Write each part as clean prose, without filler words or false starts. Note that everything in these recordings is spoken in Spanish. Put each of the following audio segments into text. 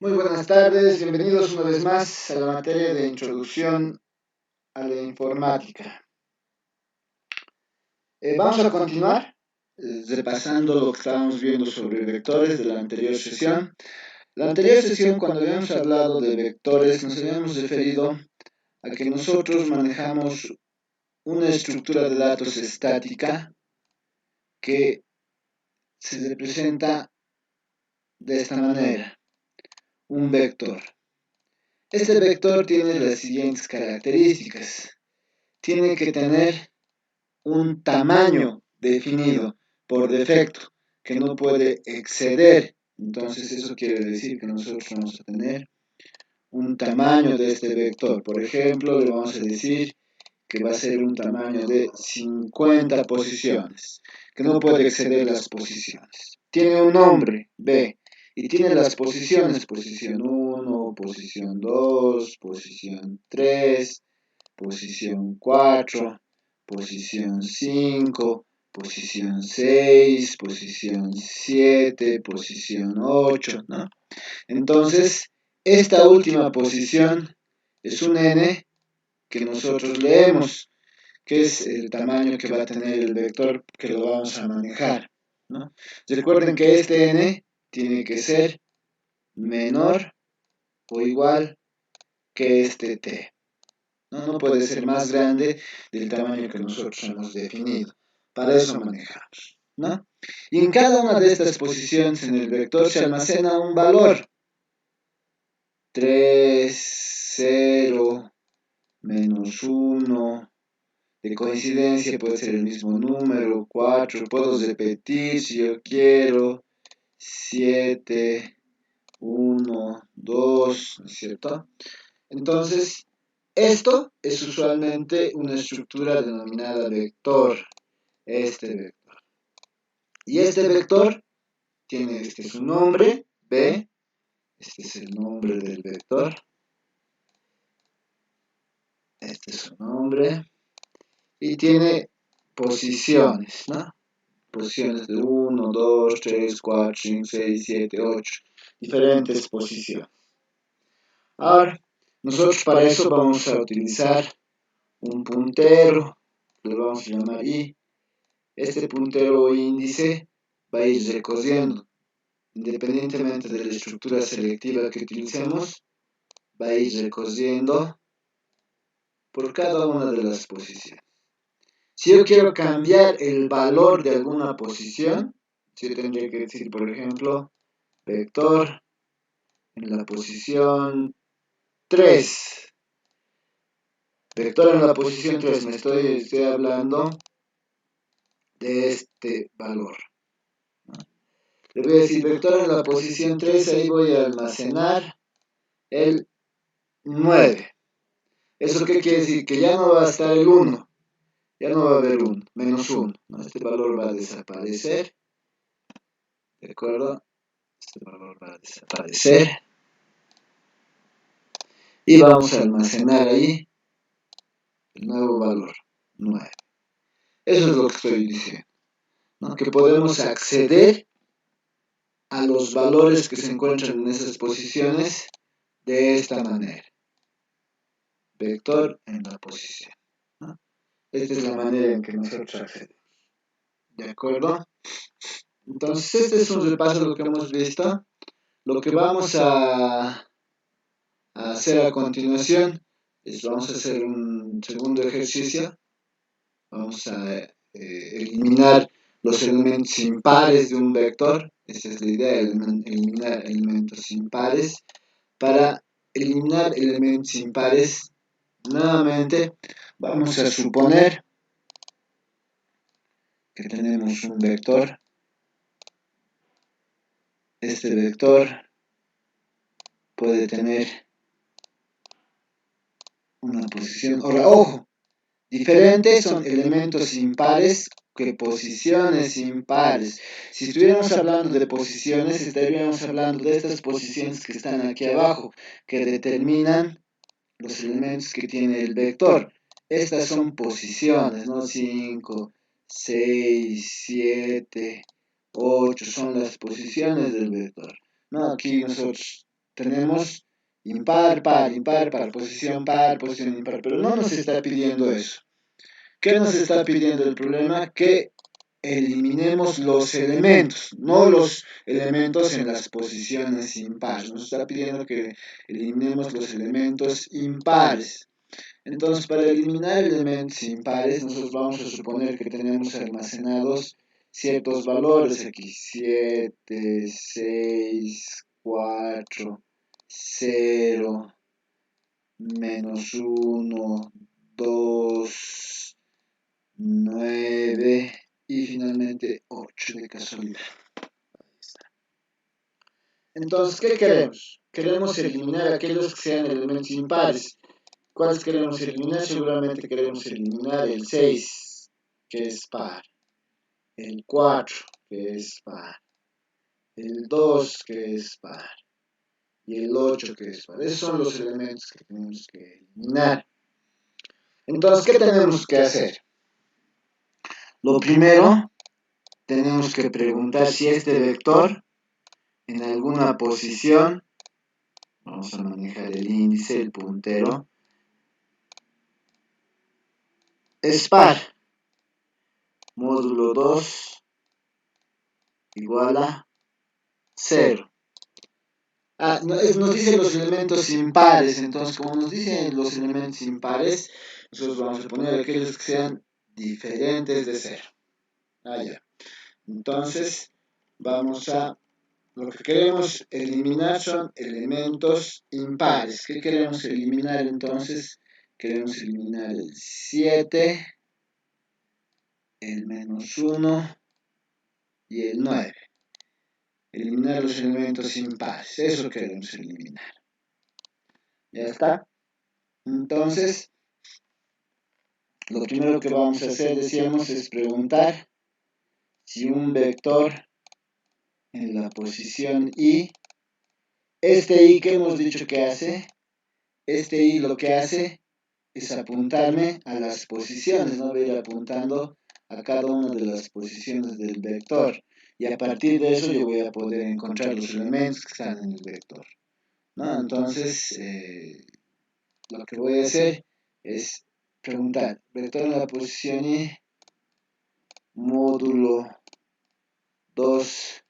Muy buenas tardes, bienvenidos una vez más a la materia de introducción a la informática. Vamos a continuar repasando lo que estábamos viendo sobre vectores de la anterior sesión. La anterior sesión, cuando habíamos hablado de vectores, nos habíamos referido a que nosotros manejamos una estructura de datos estática que se representa de esta manera, un vector. Este vector tiene las siguientes características. Tiene que tener un tamaño definido por defecto que no puede exceder. Entonces eso quiere decir que nosotros vamos a tener un tamaño de este vector. Por ejemplo, le vamos a decir que va a ser un tamaño de 50 posiciones, que no puede exceder las posiciones. Tiene un nombre, B, y tiene las posiciones, posición 1, posición 2, posición 3, posición 4, posición 5, posición 6, posición 7, posición 8, ¿no? Entonces, esta última posición es un n que nosotros leemos, que es el tamaño que va a tener el vector que lo vamos a manejar, ¿no? Recuerden que este n tiene que ser menor o igual que este t. No puede ser más grande del tamaño que nosotros hemos definido. Para eso manejamos, ¿no? Y en cada una de estas posiciones en el vector se almacena un valor. 3, 0, menos 1. De coincidencia puede ser el mismo número. 4. Puedo repetir si yo quiero. 7, 1, 2, ¿no es cierto? Entonces, esto es usualmente una estructura denominada vector. Este vector. Y este vector tiene su nombre, B. Este es el nombre del vector. Este es su nombre. Y tiene posiciones, ¿no? Posiciones de 1, 2, 3, 4, 5, 6, 7, 8. Diferentes posiciones. Ahora, nosotros para eso vamos a utilizar un puntero, lo vamos a llamar I. Este puntero o índice va a ir recorriendo, independientemente de la estructura selectiva que utilicemos, va a ir recorriendo por cada una de las posiciones. Si yo quiero cambiar el valor de alguna posición, yo tendría que decir, por ejemplo, vector en la posición 3. Vector en la posición 3, estoy hablando de este valor. Le voy a decir vector en la posición 3, ahí voy a almacenar el 9. ¿Eso qué quiere decir? Que ya no va a estar el 1, ya no va a haber 1, menos 1. ¿No? Este valor va a desaparecer, ¿de acuerdo? Este valor va a desaparecer. Y vamos a almacenar ahí el nuevo valor, 9. Eso es lo que estoy diciendo, ¿no? Que podemos acceder a los valores que se encuentran en esas posiciones de esta manera. Vector en la posición, ¿no? Esta es la manera en que nosotros accedemos. ¿De acuerdo? Entonces, este es un repaso de lo que hemos visto. Lo que vamos a hacer a continuación es vamos a hacer un segundo ejercicio. Vamos a eliminar los elementos impares de un vector. Esa es la idea, eliminar elementos impares. Para eliminar elementos impares, nuevamente vamos a suponer que tenemos un vector. Este vector puede tener una posición. Ahora, ojo, diferentes son elementos impares que posiciones impares. Si estuviéramos hablando de posiciones, estaríamos hablando de estas posiciones que están aquí abajo, que determinan los elementos que tiene el vector. Estas son posiciones, ¿no? 5, 6, 7, 8 son las posiciones del vector. No, aquí nosotros tenemos impar, par, impar, par, posición par, posición impar, pero no nos está pidiendo eso. ¿Qué nos está pidiendo el problema? Que eliminemos los elementos, no los elementos en las posiciones impares. Nos está pidiendo que eliminemos los elementos impares. Entonces, para eliminar elementos impares, nosotros vamos a suponer que tenemos almacenados ciertos valores aquí. 7, 6, 4, 0, menos 1, 2, 9 y finalmente 8 de casualidad. Entonces, ¿qué queremos? Queremos eliminar aquellos que sean elementos impares. ¿Cuáles queremos eliminar? Seguramente queremos eliminar el 6, que es par, el 4, que es par, el 2, que es par, y el 8, que es par. Esos son los elementos que tenemos que eliminar. Entonces, ¿qué tenemos que hacer? Lo primero, tenemos que preguntar si este vector en alguna posición, vamos a manejar el índice, el puntero, es par. Módulo 2 igual a 0. Nos dice los elementos impares, entonces como nos dicen los elementos impares, nosotros vamos a poner aquellos que sean diferentes de 0. Ya. Entonces, lo que queremos eliminar son elementos impares. ¿Qué queremos eliminar entonces? Queremos eliminar el 7, el menos 1 y el 9. Eliminar los elementos impares, eso queremos eliminar. ¿Ya está? Entonces, lo primero que vamos a hacer, decíamos, es preguntar si un vector en la posición I, este I que hemos dicho que hace, este I lo que hace es apuntarme a las posiciones, ¿no? Voy a ir apuntando a cada una de las posiciones del vector. Y a partir de eso yo voy a poder encontrar los elementos que están en el vector, ¿no? Entonces, lo que voy a hacer es preguntar, vector en la posición I, módulo 2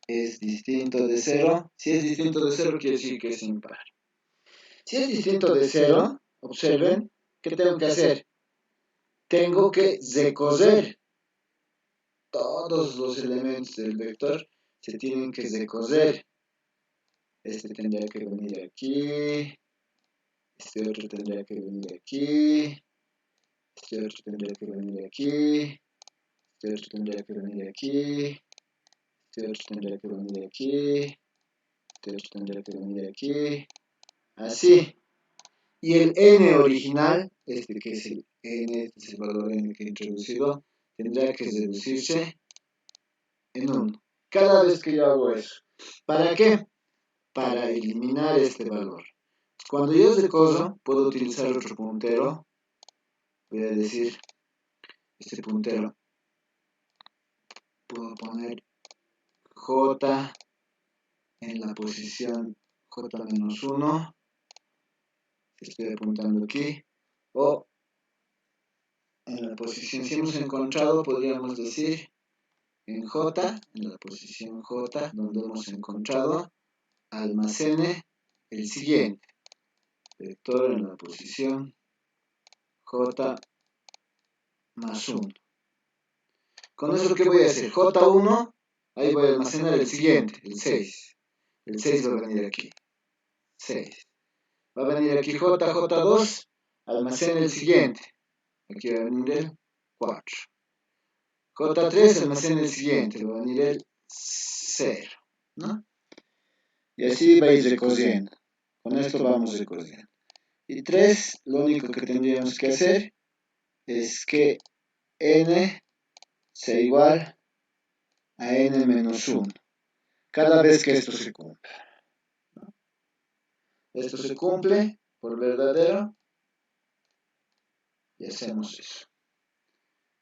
es distinto de 0. Si es distinto de 0, quiere decir que es impar. Si es distinto de 0, observen, ¿qué tengo que hacer? Tengo que recoger todos los elementos del vector, se tienen que recoger. Este tendría que venir aquí, este otro tendría que venir aquí, este otro tendría que venir aquí, este otro tendría que venir aquí, este otro tendría que venir aquí, este otro tendría que venir aquí, así. Y el n original, este que es el n, este es el valor n que he introducido, tendrá que reducirse en 1. Cada vez que yo hago eso. ¿Para qué? Para eliminar este valor. Cuando yo recojo, puedo utilizar otro puntero. Voy a decir, este puntero, puedo poner j en la posición j-1. Estoy apuntando aquí. O en la posición, si hemos encontrado, podríamos decir en j, en la posición j, donde hemos encontrado, almacene el siguiente. Vector en la posición j más 1. Con eso, ¿qué voy a hacer? J1, ahí voy a almacenar el siguiente, el 6. El 6 va a venir aquí. 6. Va a venir aquí J, J2, almacena el siguiente. Aquí va a venir el 4. J3 almacena el siguiente, va a venir el 0. ¿No? Y así vais recorriendo. Con esto vamos recorriendo. Y 3, lo único que tendríamos que hacer es que n sea igual a n menos 1. Cada vez que esto se cumpla. Esto se cumple por verdadero y hacemos eso.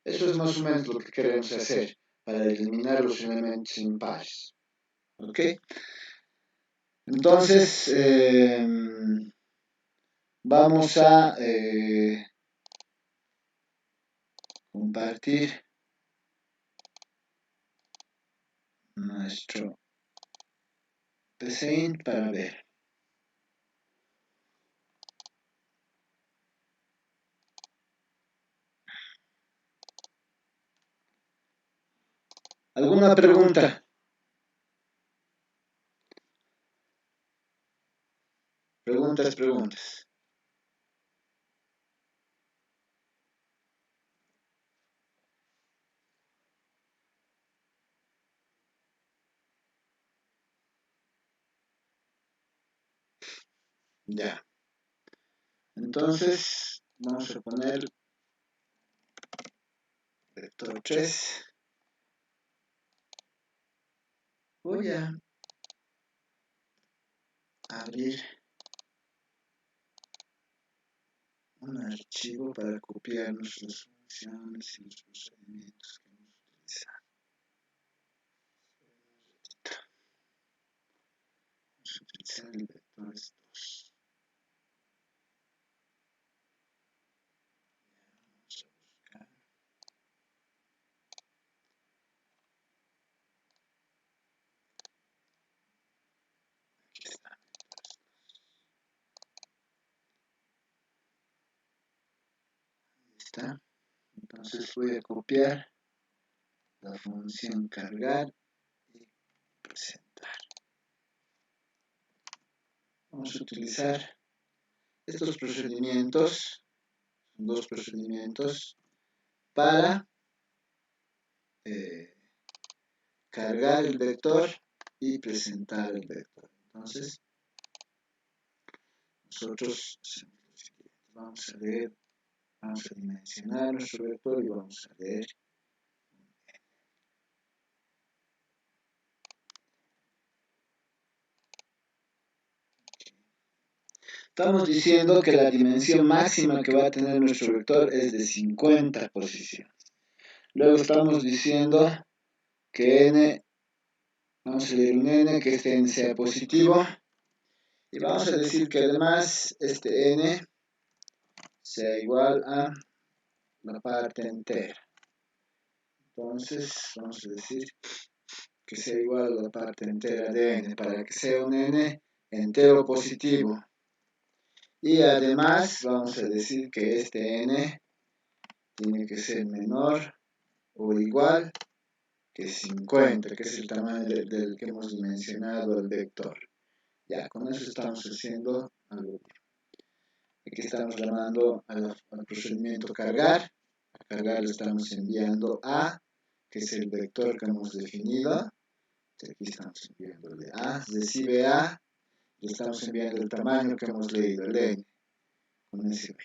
Eso es más o menos lo que queremos hacer para eliminar los elementos impares. ¿Ok? Entonces, vamos a compartir nuestro Paint para ver. ¿Alguna pregunta? Preguntas. Ya. Entonces, vamos a poner vector 3. Voy a abrir un archivo para copiar nuestras funciones y los procedimientos que hemos utilizado. Vamos a utilizar el vector 2. Vamos a buscar. Aquí está. Ahí está. Entonces voy a copiar la función cargar y presentar. Vamos a utilizar estos procedimientos, dos procedimientos, para cargar el vector y presentar el vector. Entonces, nosotros hacemos lo siguiente. Vamos a leer, vamos a dimensionar nuestro vector y vamos a leer. Estamos diciendo que la dimensión máxima que va a tener nuestro vector es de 50 posiciones. Luego estamos diciendo que n, vamos a leer un n, que este n sea positivo. Y vamos a decir que además este n sea igual a la parte entera. Entonces vamos a decir que sea igual a la parte entera de n para que sea un n entero positivo. Y además vamos a decir que este n tiene que ser menor o igual que 50, que es el tamaño del que hemos dimensionado el vector. Ya, con eso estamos haciendo algo. Aquí estamos llamando al procedimiento cargar. A cargar le estamos enviando a, que es el vector que hemos definido. Aquí estamos enviándole a, recibe a, le estamos enviando el tamaño que hemos leído, el n, con ese b.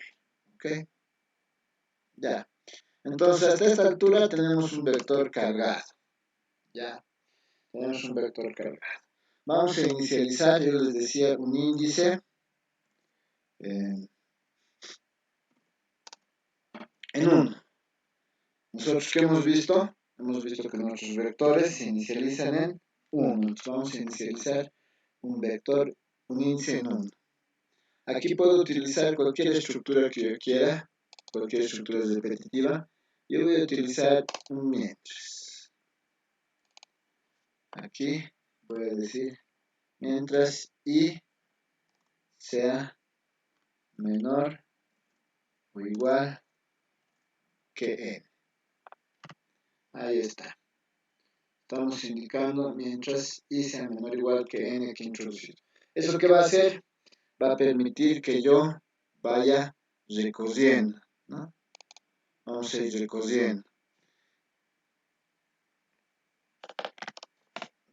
¿Ok? Ya. Entonces, hasta esta altura tenemos un vector cargado. Ya. Tenemos un vector cargado. Vamos a inicializar, yo les decía, un índice en 1. Nosotros que hemos visto que nuestros vectores se inicializan en 1. Entonces vamos a inicializar un vector, un índice en 1. Aquí puedo utilizar cualquier estructura que yo quiera, cualquier estructura repetitiva. Yo voy a utilizar un mientras. Aquí voy a decir mientras i sea menor o igual que n. Ahí está. Estamos indicando mientras i sea menor o igual que n que he introducido. ¿Eso qué va a hacer? Va a permitir que yo vaya recorriendo, ¿no? Vamos a ir recorriendo.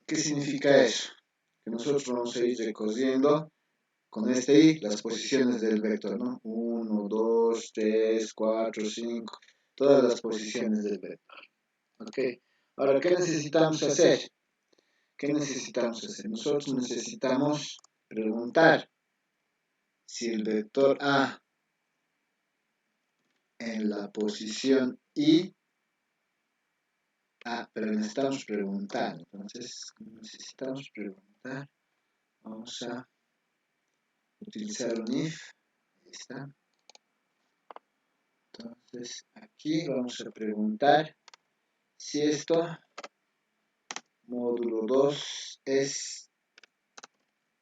¿Qué significa eso? Que nosotros vamos a ir recorriendo con este i las posiciones del vector, ¿no? 1, 2, 3, 4, 5, todas las posiciones del vector. ¿Ok? Ahora, ¿qué necesitamos hacer? ¿Qué necesitamos hacer? Nosotros necesitamos preguntar si el vector A en la posición I, pero necesitamos preguntar, entonces necesitamos preguntar Vamos a utilizar un if. Ahí está. Entonces, aquí vamos a preguntar si esto, módulo 2, es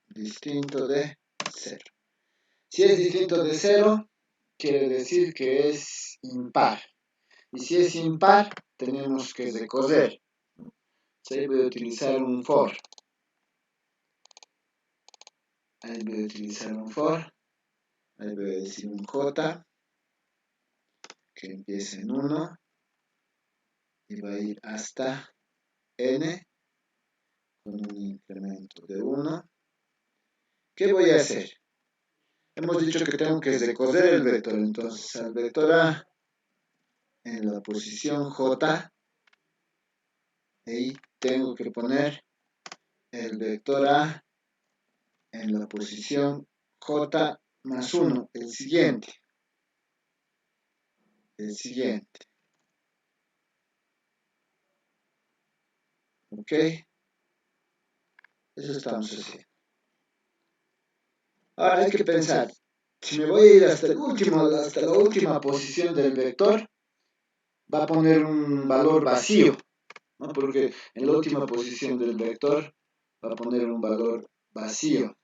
distinto de 0. Si es distinto de 0, quiere decir que es impar. Y si es impar, tenemos que recoger. Ahí voy a utilizar un for. Ahí voy a utilizar un for. Ahí voy a decir un j que empiece en 1 y va a ir hasta n con un incremento de 1. ¿Qué voy a hacer? Hemos dicho que tengo que recoger el vector. Entonces al vector A en la posición j, ahí tengo que poner el vector A en la posición j más 1, el siguiente. ¿Ok? Eso estamos haciendo. Ahora hay que pensar, si me voy a ir hasta la última posición del vector, va a poner un valor vacío, ¿no? Porque en la última posición del vector va a poner un valor vacío.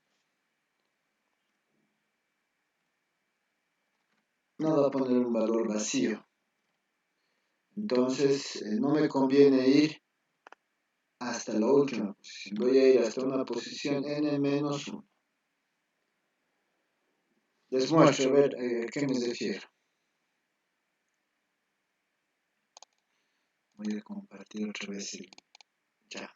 No va a poner un valor vacío. Entonces, no me conviene ir hasta la última posición. Voy a ir hasta una posición n-1. Les muestro a ver a qué me refiero. Voy a compartir otra vez el ya.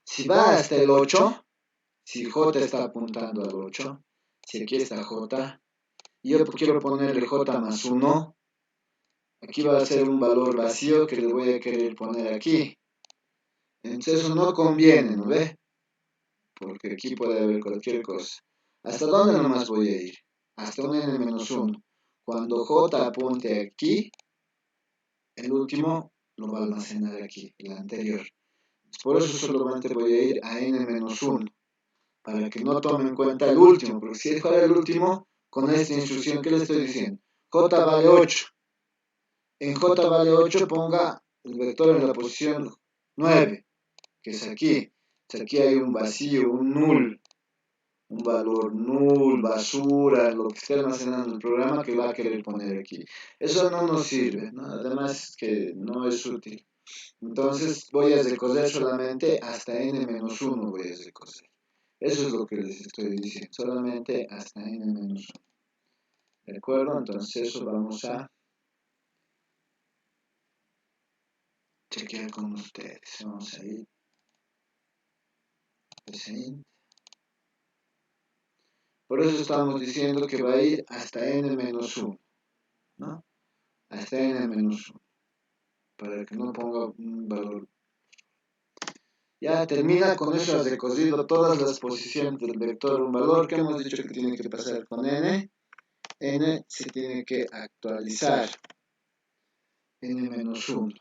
Si va hasta el 8, si j está apuntando al 8, si aquí está j, y yo quiero ponerle j más 1, aquí va a ser un valor vacío que le voy a querer poner aquí. Entonces eso no conviene, ¿no ve? Porque aquí puede haber cualquier cosa. ¿Hasta dónde nomás voy a ir? Hasta un n-1. Cuando j apunte aquí, el último lo va a almacenar aquí, el anterior. Por eso solamente voy a ir a n-1, para que no tome en cuenta el último, porque si fuera el último, con esta instrucción, ¿qué le estoy diciendo? J vale 8. En j vale 8 ponga el vector en la posición 9, que es aquí. Aquí hay un vacío, un null, un valor null, basura, lo que esté almacenando el programa que va a querer poner aquí. Eso no nos sirve, ¿no? Además que no es útil. Entonces voy a recoger solamente hasta n-1 voy a recoger. Eso es lo que les estoy diciendo, solamente hasta n-1. ¿De acuerdo? Entonces eso vamos a chequear con ustedes. Vamos a ir. Por eso estamos diciendo que va a ir hasta n-1, ¿no? Hasta n-1, para que no ponga un valor. Ya termina, con eso has recorrido todas las posiciones del vector un valor que hemos dicho que tiene que pasar con n. N se tiene que actualizar, n-1.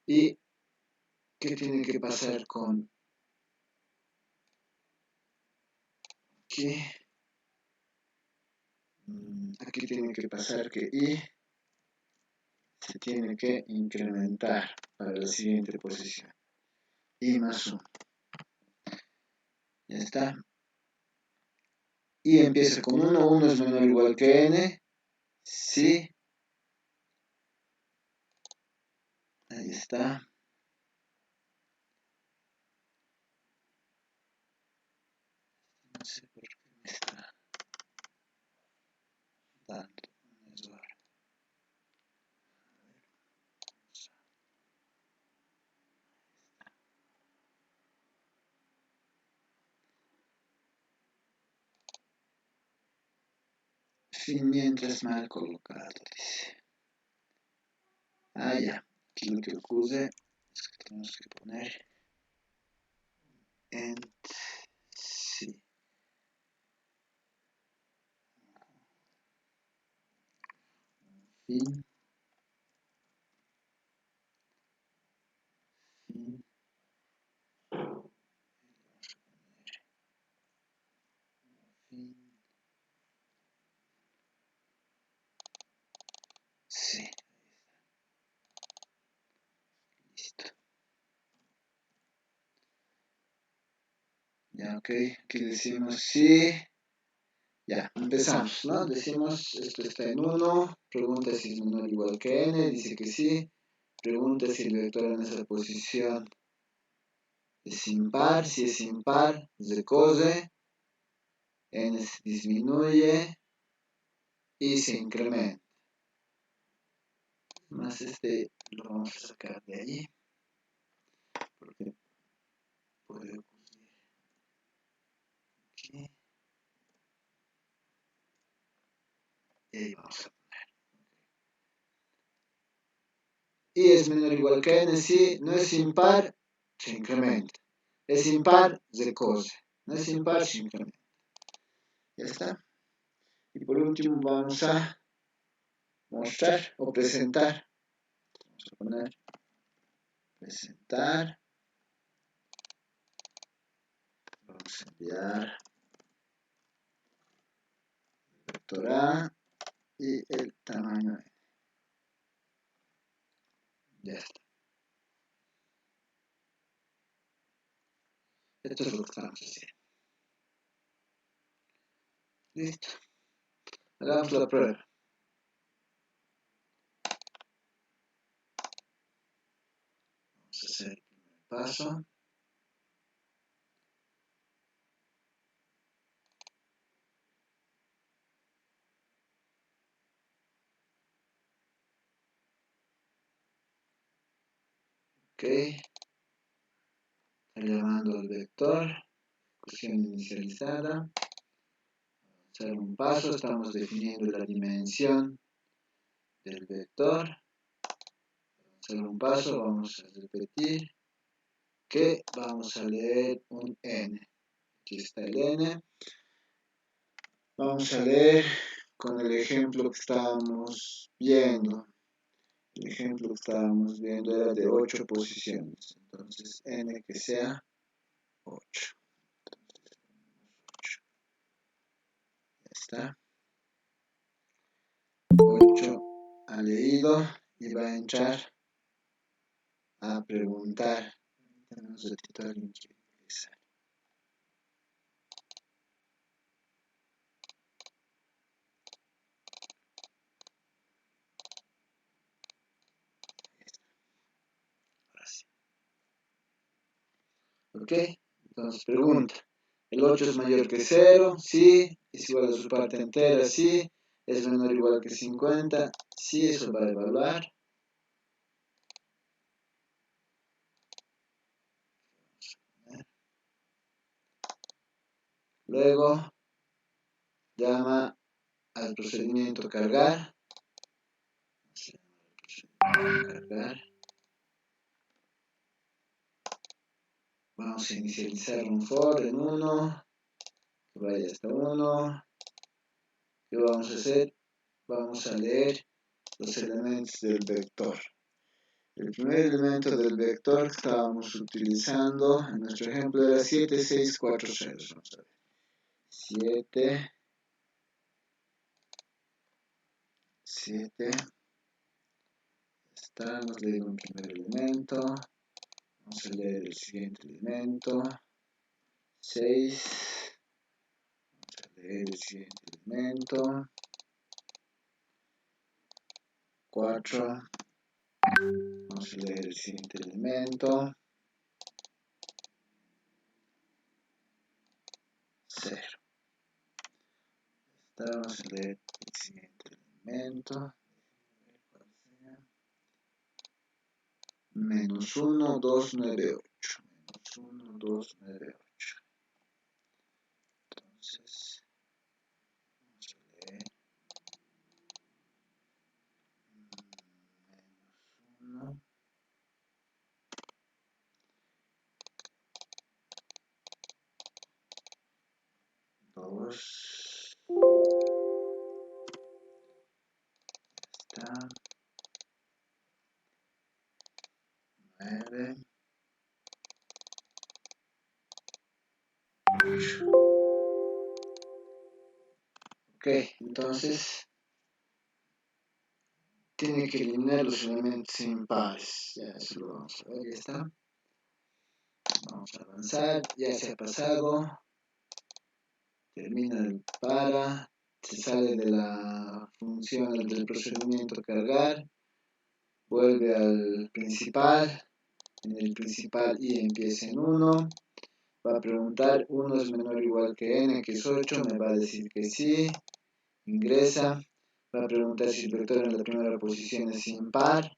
¿Y qué tiene que pasar con aquí? Aquí tiene que pasar que i se tiene que incrementar para la siguiente posición. I más 1. Ya está. I empieza con 1, 1 es menor o igual que n. Sí. Ahí está. No sé por qué me está dando un error. Fin mientras mal colocado, dice. Ah, ya. Aquí lo que ocurre es que tenemos que poner end sí. Fin. Ya, ok, aquí decimos sí. Ya, empezamos, ¿no? Decimos esto está en 1, pregunta si es menor o igual que n, dice que sí, pregunta si el vector en esa posición es impar, si es impar, se cose, n se disminuye y se incrementa. Más este lo vamos a sacar de allí, porque puede ocurrir aquí. Y ahí vamos a poner. Y es menor o igual que n, si no es impar, se incrementa. Es impar, se cose. No es impar, se incrementa. Ya está. Y por último vamos a mostrar o presentar. Vamos a poner presentar. Vamos a enviar el vector A y el tamaño N. Ya está. Esto es lo que estamos haciendo. Listo. Hagamos la prueba. Vamos a hacer el primer paso. Ok. Está llamando al vector. Ejecución inicializada. Hacer un paso. Estamos definiendo la dimensión del vector. Hacer un paso. Vamos a repetir que vamos a leer un n. Aquí está el n. Vamos a leer con el ejemplo que estábamos viendo. El ejemplo que estábamos viendo era de 8 posiciones. Entonces, n que sea 8. Ya está. 8 ha leído y va a entrar a preguntar. Un ratito, alguien quiere ingresar. Ahora sí. Ok, entonces pregunta. El 8 es mayor que 0, sí. Es igual a su parte entera, sí. Es menor o igual que 50, sí. Eso va a evaluar. Luego llama al procedimiento cargar. Vamos a inicializar un for en 1, que vaya hasta 1. ¿Qué vamos a hacer? Vamos a leer los elementos del vector. El primer elemento del vector que estábamos utilizando en nuestro ejemplo era 7, 6, 4, 0. Vamos a ver. 7, 7. Está, hemos leído un primer elemento. Vamos a leer el siguiente elemento. 6. Vamos a leer el siguiente elemento. 4. Vamos a leer el siguiente elemento. 0. Vamos a leer el siguiente elemento. Menos 1, 2, 9, 8. Menos 1, 2, 9, 8. Entonces, vamos a leer. Menos 1. 2. Está. 9. 8. Ok, entonces tiene que eliminar los elementos impares. Ya, eso lo vamos a ver, ya está. Vamos Vamos a avanzar, ya se ha pasado, termina el para, se sale de la función del procedimiento cargar, vuelve al principal, en el principal y empieza en 1, va a preguntar 1 es menor o igual que n, que es 8, me va a decir que sí, ingresa, va a preguntar si el vector en la primera posición es impar,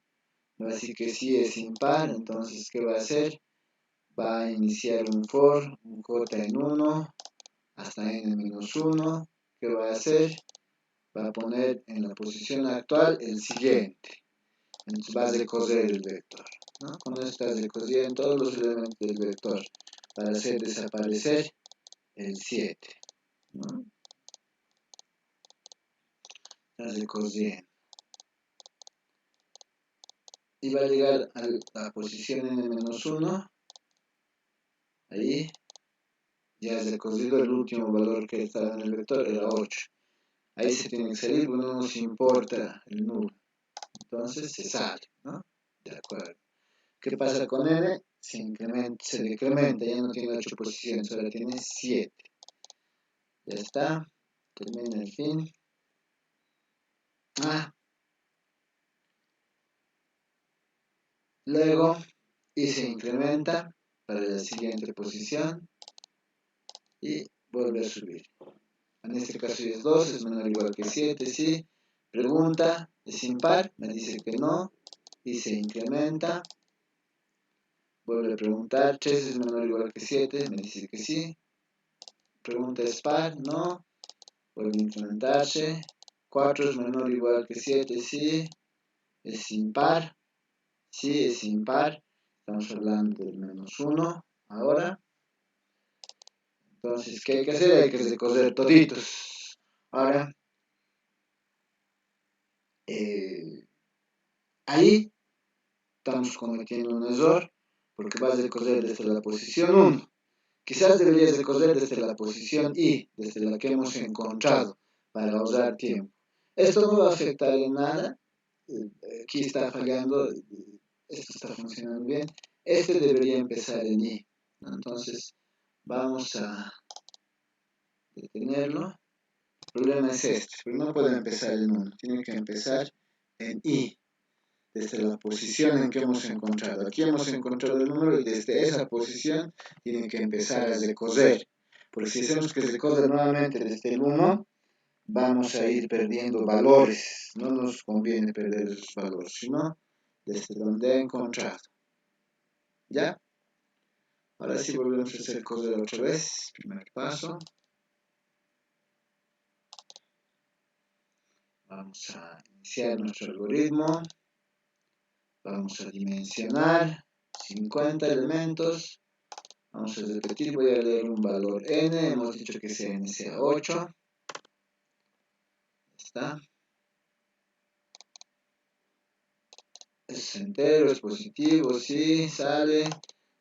me va a decir que sí es impar, entonces ¿qué va a hacer? Va a iniciar un for, un j en 1, hasta n-1, ¿qué va a hacer? Va a poner en la posición actual el siguiente, entonces vas a decoser el vector, ¿no? Con esto estás decosiendo todos los elementos del vector para hacer desaparecer el 7, ¿no? Estás decosiendo. Y va a llegar a la posición n-1, ahí ya has decosido el último valor que estaba en el vector, era 8. Ahí se tiene que salir, porque no nos importa el nulo. Entonces se sale, ¿no? De acuerdo. ¿Qué pasa con n? Se decrementa, ya no tiene 8 posiciones, ahora tiene 7. Ya está, termina el fin. Luego, y se incrementa para la siguiente posición y vuelve a subir. En este caso es 2, es menor o igual que 7, sí. Pregunta, ¿es impar? Me dice que no. Y se incrementa. Vuelve a preguntar, 3 es menor o igual que 7, me dice que sí. Pregunta, ¿es par? No. Vuelve a incrementarse. 4 es menor o igual que 7, sí. ¿Es impar? Sí, es impar. Estamos hablando del -1 ahora. Entonces, ¿qué hay que hacer? Hay que decoser toditos. Ahora, ahí estamos cometiendo un error porque vas a decoser desde la posición 1. Quizás deberías decoser desde la posición I, desde la que hemos encontrado, para ahorrar tiempo. Esto no va a afectar en nada. Aquí está fallando, esto está funcionando bien. Este debería empezar en I, ¿no? Entonces, vamos a detenerlo. El problema es este, pero no puede empezar en 1, tiene que empezar en I, desde la posición en que hemos encontrado. Aquí hemos encontrado el número y desde esa posición tiene que empezar a decoser. Porque si hacemos que se decose nuevamente desde el 1, vamos a ir perdiendo valores. No nos conviene perder esos valores, sino desde donde he encontrado. ¿Ya? Ahora sí volvemos a hacer coser otra vez. Primer paso. Vamos a iniciar nuestro algoritmo. Vamos a dimensionar 50 elementos. Vamos a repetir, voy a leer un valor n. Hemos dicho que n sea 8. Está. Es entero, es positivo, sí, sale.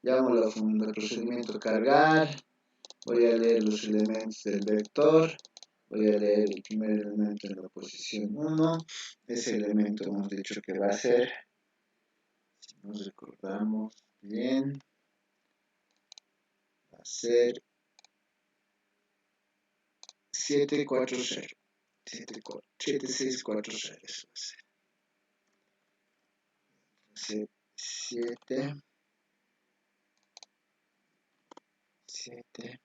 Llamo al procedimiento cargar. Voy a leer los elementos del vector. Voy a leer el primer elemento en la posición 1. Ese elemento hemos dicho que va a ser, si nos recordamos bien, va a ser 740. 7640, eso va a ser. 7, 7,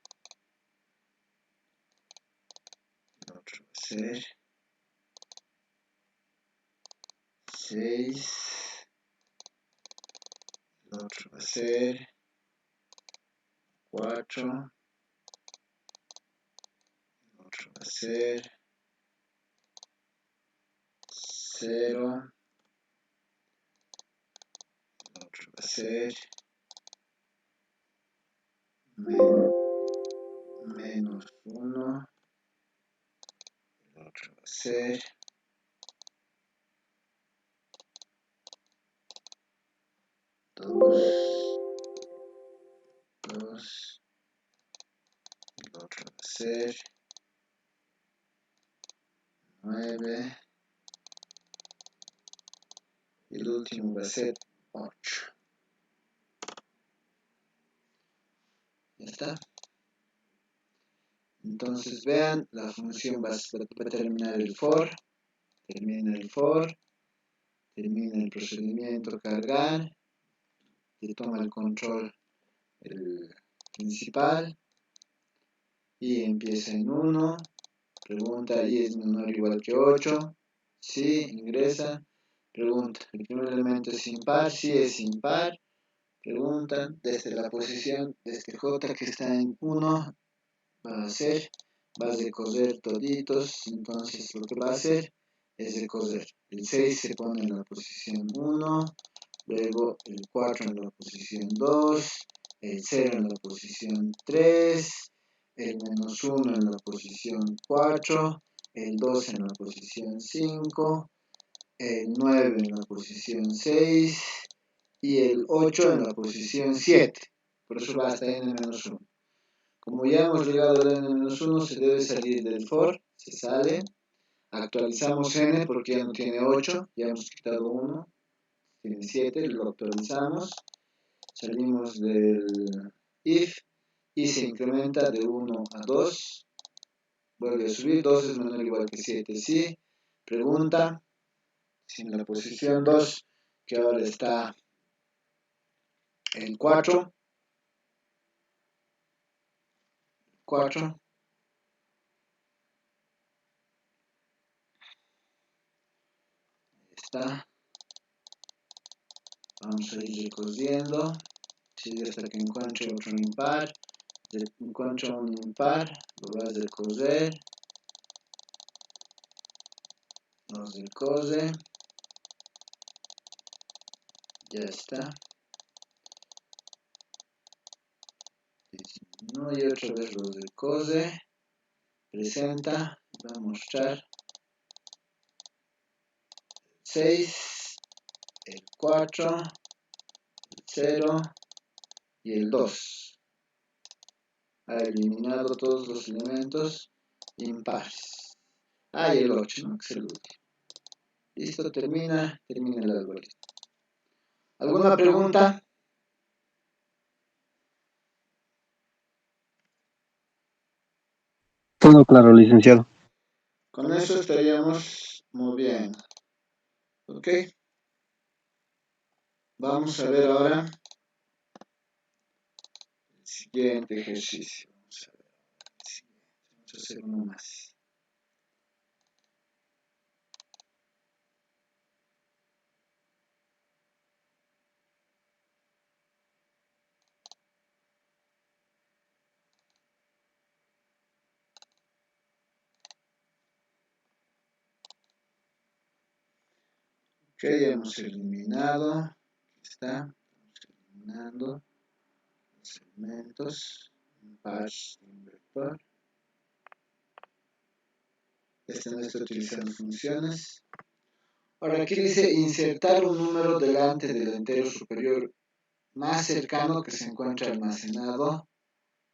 el otro va a ser 6, el otro va a ser 4, el otro va a ser 0, el otro va a ser menos 1, el otro va a ser 2, 2, el otro va a ser 9, y el último va a ser 8. está. Entonces vean, la función va a terminar el for, termina el for, termina el procedimiento cargar, y toma el control el principal, y empieza en 1, pregunta, y es menor o igual que 8, sí, ingresa, pregunta, el primer elemento es impar, sí es impar, preguntan desde la posición, desde J que está en 1, va a hacer, va a recoger toditos, entonces lo que va a hacer es recoger, el 6 se pone en la posición 1, luego el 4 en la posición 2, el 0 en la posición 3, el menos 1 en la posición 4, el 2 en la posición 5, el 9 en la posición 6 y el 8 en la posición 7. Por eso va hasta n-1. Como ya hemos llegado al n-1, se debe salir del for, se sale, actualizamos n porque ya no tiene 8, ya hemos quitado 1, tiene 7, lo actualizamos, salimos del if y se incrementa de 1 a 2, vuelve a subir, 2 es menor o igual que 7, sí, pregunta, si en la posición 2, que ahora está el 4 está, vamos a ir recorriendo, sigue hasta que encuentre otro impar, encuentra un impar, lo vas a recorrer, lo recorre, ya está, no, y otra vez lo recorre, presenta, va a mostrar 6, el 4, el 0 y el 2. Ha eliminado todos los elementos impares. Y el 8, ¿no? Que es el último. Listo, termina el algoritmo. ¿Alguna pregunta? Todo claro, licenciado. Con eso estaríamos muy bien. Ok. Vamos a ver ahora el siguiente ejercicio. Vamos a ver el siguiente. Vamos a hacer uno más. Ok, ya hemos eliminado. Aquí está. Estamos eliminando los elementos. Impares de un vector. Este no está utilizando funciones. Ahora aquí dice insertar un número delante del entero superior más cercano que se encuentra almacenado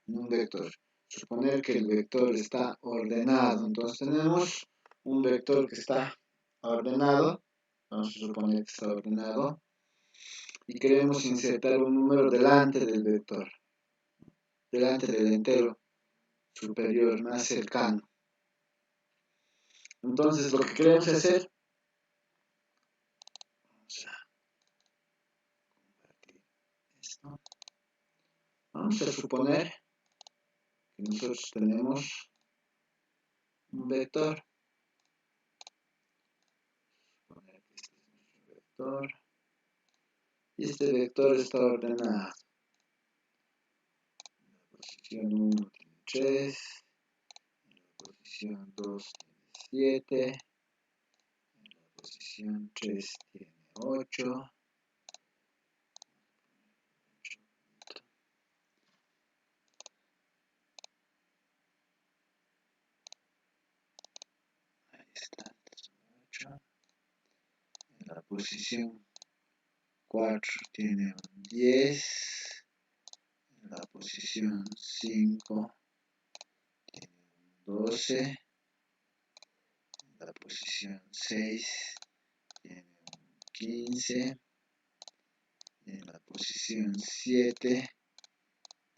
en un vector. Suponer que el vector está ordenado. Entonces tenemos un vector que está ordenado. Vamos a suponer que está ordenado. Y queremos insertar un número delante del vector. Delante del entero superior más cercano. Entonces lo que queremos hacer, vamos a compartir esto. Vamos a suponer que nosotros tenemos un vector. Suponer que este es nuestro vector. Y este vector está ordenado. En la posición 1 tiene 3. En la posición 2 tiene 7. En la posición 3 tiene 8. Ahí está, 8. En la posición 4 tiene un 10. En la posición 5 tiene un 12. En la posición 6 tiene un 15. En la posición 7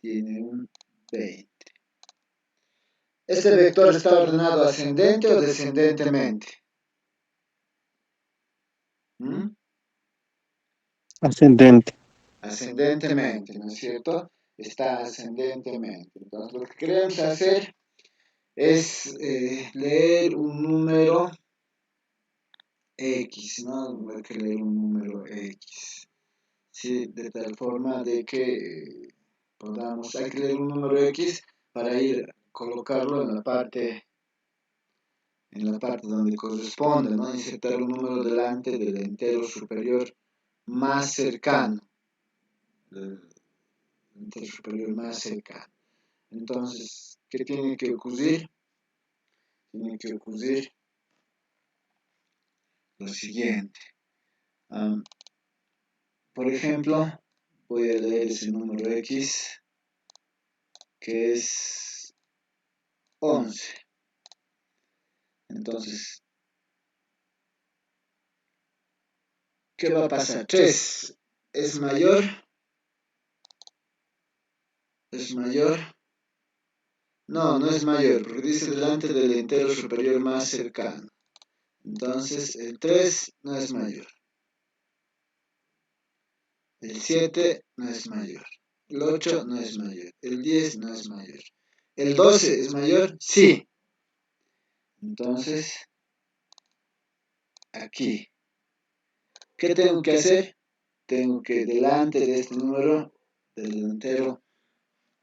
tiene un 20. ¿Este vector está ordenado ascendente o descendentemente? Ascendente. Ascendentemente, ¿no es cierto? Está ascendentemente. Entonces, lo que queremos hacer es leer un número X, ¿no? Hay que leer un número X. ¿Sí? De tal forma de que hay que leer un número X para ir colocarlo en la parte donde corresponde, ¿no? Insertar un número delante del entero superior más cercano. El entero superior más cercano. Entonces, ¿qué tiene que ocurrir? Tiene que ocurrir lo siguiente. Por ejemplo, voy a leer ese número X, que es 11. Entonces, ¿qué va a pasar? 3 es mayor. ¿Es mayor? No, no es mayor, porque dice delante del entero superior más cercano. Entonces, el 3 no es mayor. El 7 no es mayor. El 8 no es mayor. El 10 no es mayor. ¿El 12 es mayor? Sí. Entonces, aquí, ¿qué tengo que hacer? Tengo que delante de este número, del entero,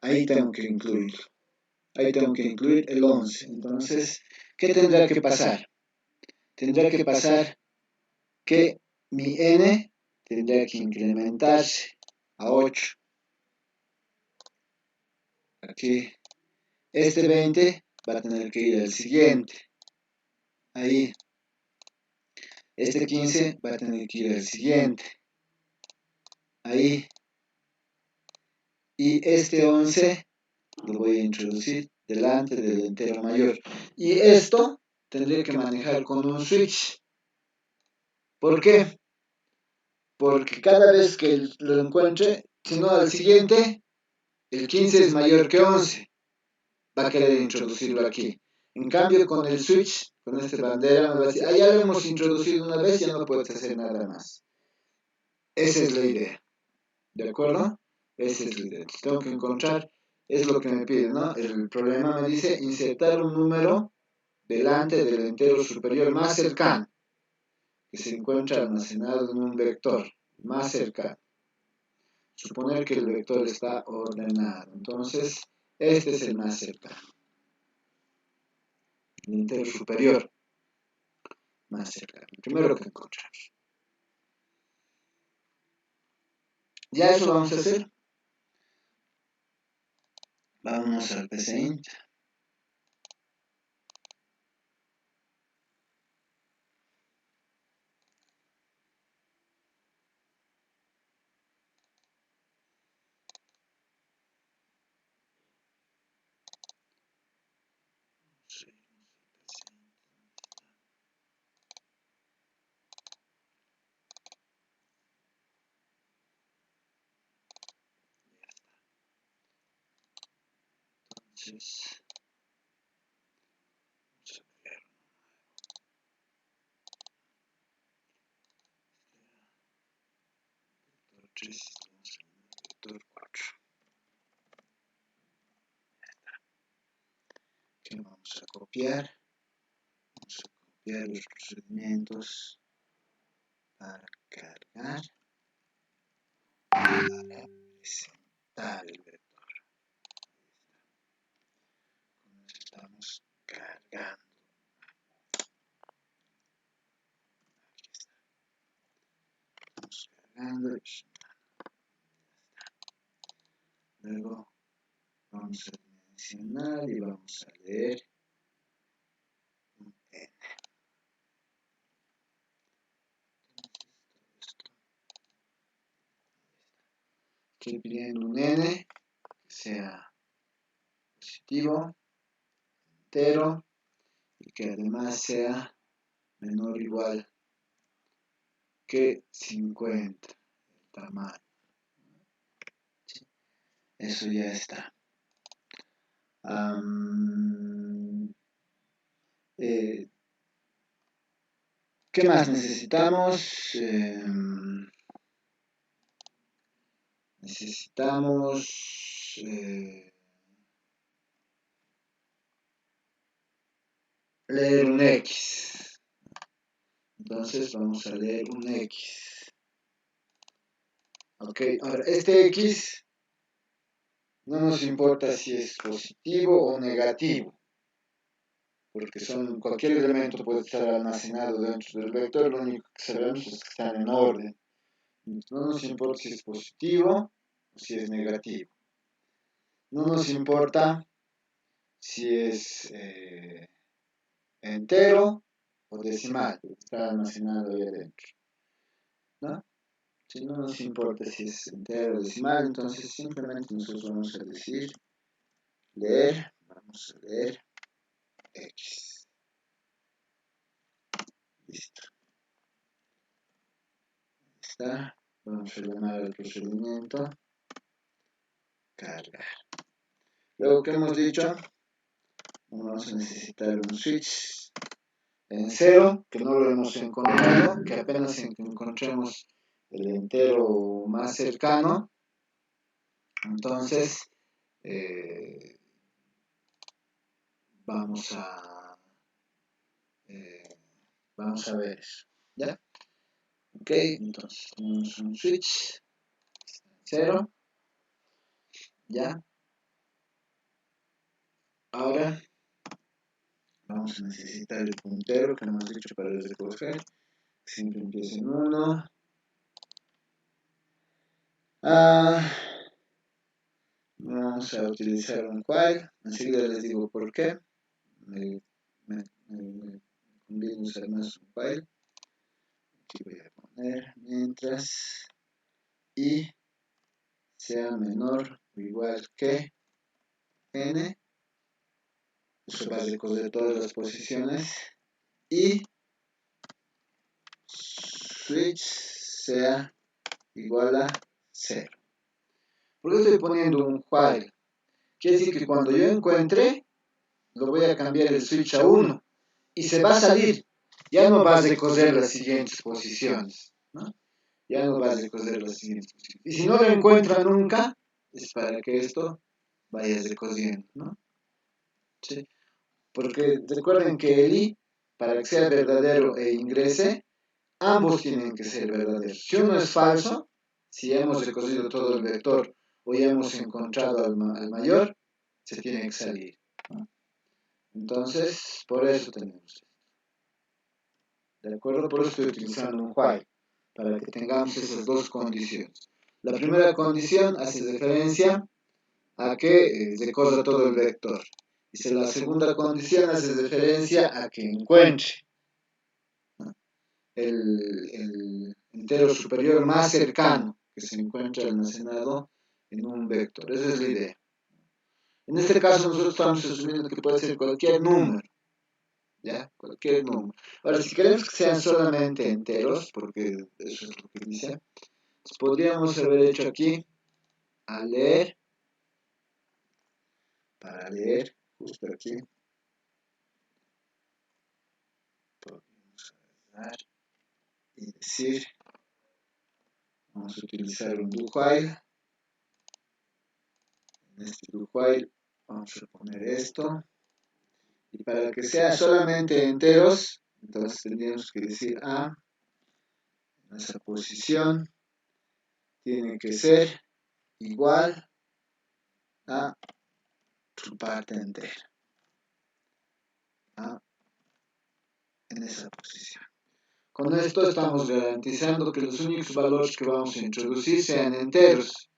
ahí tengo que incluirlo. Ahí tengo que incluir el 11. Entonces, ¿qué tendrá que pasar? Tendrá que pasar que mi n tendrá que incrementarse a 8. Aquí, este 20 va a tener que ir al siguiente. Ahí, este 15 va a tener que ir al siguiente. Ahí, y este 11 lo voy a introducir delante del entero mayor. Y esto tendré que manejar con un switch. ¿Por qué? Porque cada vez que lo encuentre, si no al siguiente, el 15 es mayor que 11. Va a querer introducirlo aquí. En cambio, con el switch, con esta bandera, me va a decir, ya lo hemos introducido una vez, ya no puedes hacer nada más. Esa es la idea. ¿De acuerdo? Esa es la idea. Tengo que encontrar, es lo que me pide, ¿no? El problema me dice insertar un número delante del entero superior más cercano, que se encuentra almacenado en un vector más cercano. Suponer que el vector está ordenado. Entonces, este es el más cercano. El entero superior más cercano. El primero que encontramos. Ya eso vamos a hacer. Vámonos al PCInt. Entonces, vector 3, vector 4. Que vamos a copiar. Vamos a copiar los procedimientos para cargar, para presentar el vector. Con eso estamos cargando. Aquí está. Estamos cargando. Luego vamos a dimensionar y vamos a leer un n. Estoy pidiendo un n que sea positivo, entero, y que además sea menor o igual que 50, el tamaño. Eso ya está. ¿Qué más necesitamos? Necesitamos leer un X. Entonces vamos a leer un X. Ok, ahora este X no nos importa si es positivo o negativo, porque cualquier elemento puede estar almacenado dentro del vector, lo único que sabemos es que están en orden. No nos importa si es positivo o si es negativo. No nos importa si es entero o decimal, porque está almacenado ahí adentro, ¿no? Si no nos importa si es entero o decimal, entonces simplemente nosotros vamos a decir vamos a leer X. Listo. Está. Vamos a llamar al procedimiento cargar. Luego, ¿qué hemos dicho? Vamos a necesitar un switch en cero, que no lo hemos encontrado, que apenas encontremos el entero más cercano. Entonces, vamos a ver eso. ¿Ya? Ok, entonces tenemos un switch cero. ¿Ya? Ahora vamos a necesitar el puntero que hemos dicho para recoger. Siempre empieza en 1. Vamos a utilizar un while. Enseguida les digo por qué. Me conviene usar más un while. Aquí voy a poner mientras i sea menor o igual que n. Eso va a recoger todas las posiciones. Y switch sea igual a 0. ¿Por qué estoy poniendo un while? Quiere decir que cuando yo encuentre, lo voy a cambiar el switch a 1 y se va a salir. Ya no va a recoger las siguientes posiciones, ¿no? Ya no va a recoger las siguientes posiciones. Y si no lo encuentra nunca, es para que esto vaya recogiendo, ¿no? ¿Sí? Porque recuerden que el i, para que sea verdadero e ingrese, ambos tienen que ser verdaderos. Si uno es falso, si hemos recogido todo el vector o ya hemos encontrado al mayor, se tiene que salir, ¿no? Entonces, por eso tenemos esto. ¿De acuerdo? Por eso estoy utilizando un while, para que tengamos esas dos condiciones. La primera condición hace referencia a que recoja todo el vector. Y la segunda condición hace referencia a que encuentre, ¿no?, el entero superior más cercano que se encuentra almacenado en un vector. Esa es la idea. En este caso nosotros estamos asumiendo que puede ser cualquier número, ¿ya? Cualquier número. Ahora, si queremos que sean solamente enteros, porque eso es lo que dice, pues podríamos haber hecho aquí a leer, para leer, justo aquí, podríamos agarrar y decir, vamos a utilizar un do while. En este do while vamos a poner esto. Y para que sea solamente enteros, entonces tendríamos que decir A, en esa posición, tiene que ser igual a su parte entera. A, en esa posición. Con esto estamos garantizando que los únicos valores que vamos a introducir sean enteros.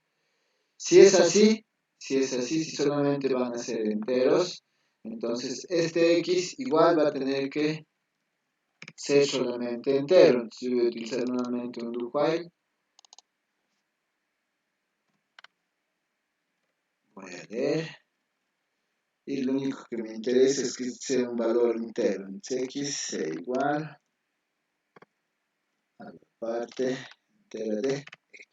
Si es así, si solamente van a ser enteros, entonces este x igual va a tener que ser solamente entero. Entonces yo voy a utilizar nuevamente un do while. Voy a leer. Y lo único que me interesa es que sea un valor entero. Entonces x sea igual a la parte entera de x.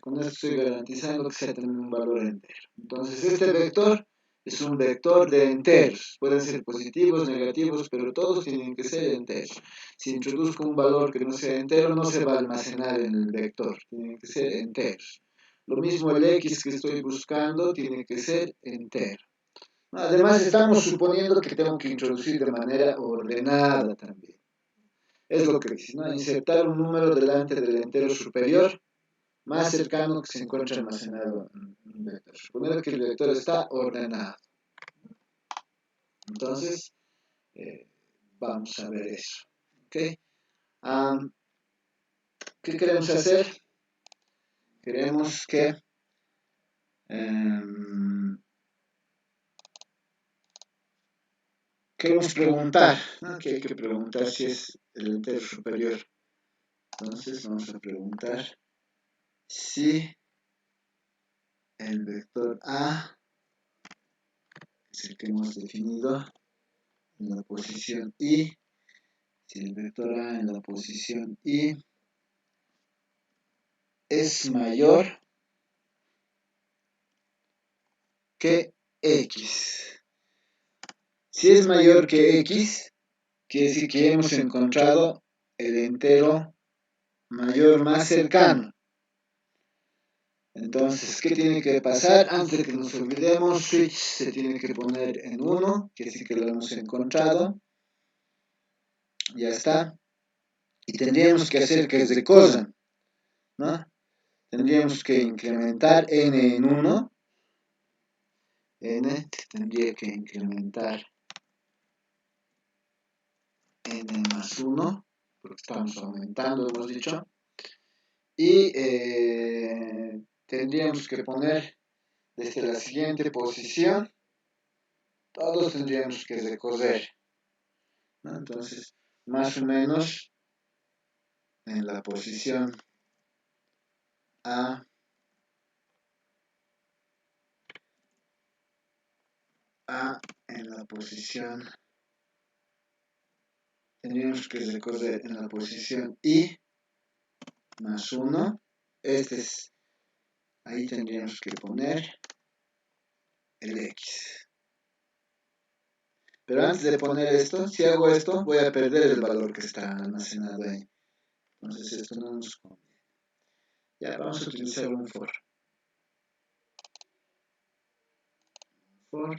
Con esto estoy garantizando que sea también un valor entero. Entonces este vector es un vector de enteros. Pueden ser positivos, negativos, pero todos tienen que ser enteros. Si introduzco un valor que no sea entero, no se va a almacenar en el vector. Tienen que ser enteros. Lo mismo el x que estoy buscando tiene que ser entero. Además, estamos suponiendo que tengo que introducir de manera ordenada también. Es lo que dice, ¿no? Insertar un número delante del entero superior más cercano que se encuentra almacenado en un vector. Suponer que el vector está ordenado. Entonces, vamos a ver eso. ¿Okay? ¿Qué queremos hacer? Queremos que queremos preguntar, ¿no? Que hay que preguntar si es el entero superior. Entonces vamos a preguntar si el vector A es el que hemos definido en la posición I, si el vector A en la posición I es mayor que X. Si es mayor que X, quiere decir que hemos encontrado el entero mayor más cercano. Entonces, ¿qué tiene que pasar? Antes de que nos olvidemos, switch se tiene que poner en 1, quiere decir que lo hemos encontrado. Ya está. Y tendríamos que hacer que recojan, ¿no? Tendríamos que incrementar n en 1. N tendría que incrementar n más 1, porque estamos aumentando, hemos dicho. Y tendríamos que poner desde la siguiente posición, todos tendríamos que recorrer, ¿no? Entonces, más o menos en la posición A, en la posición, tendríamos que recorrer en la posición I más 1. Ahí tendríamos que poner el X. Pero antes de poner esto, si hago esto, voy a perder el valor que está almacenado ahí. Entonces esto no nos conviene. Ya, vamos a utilizar un for. For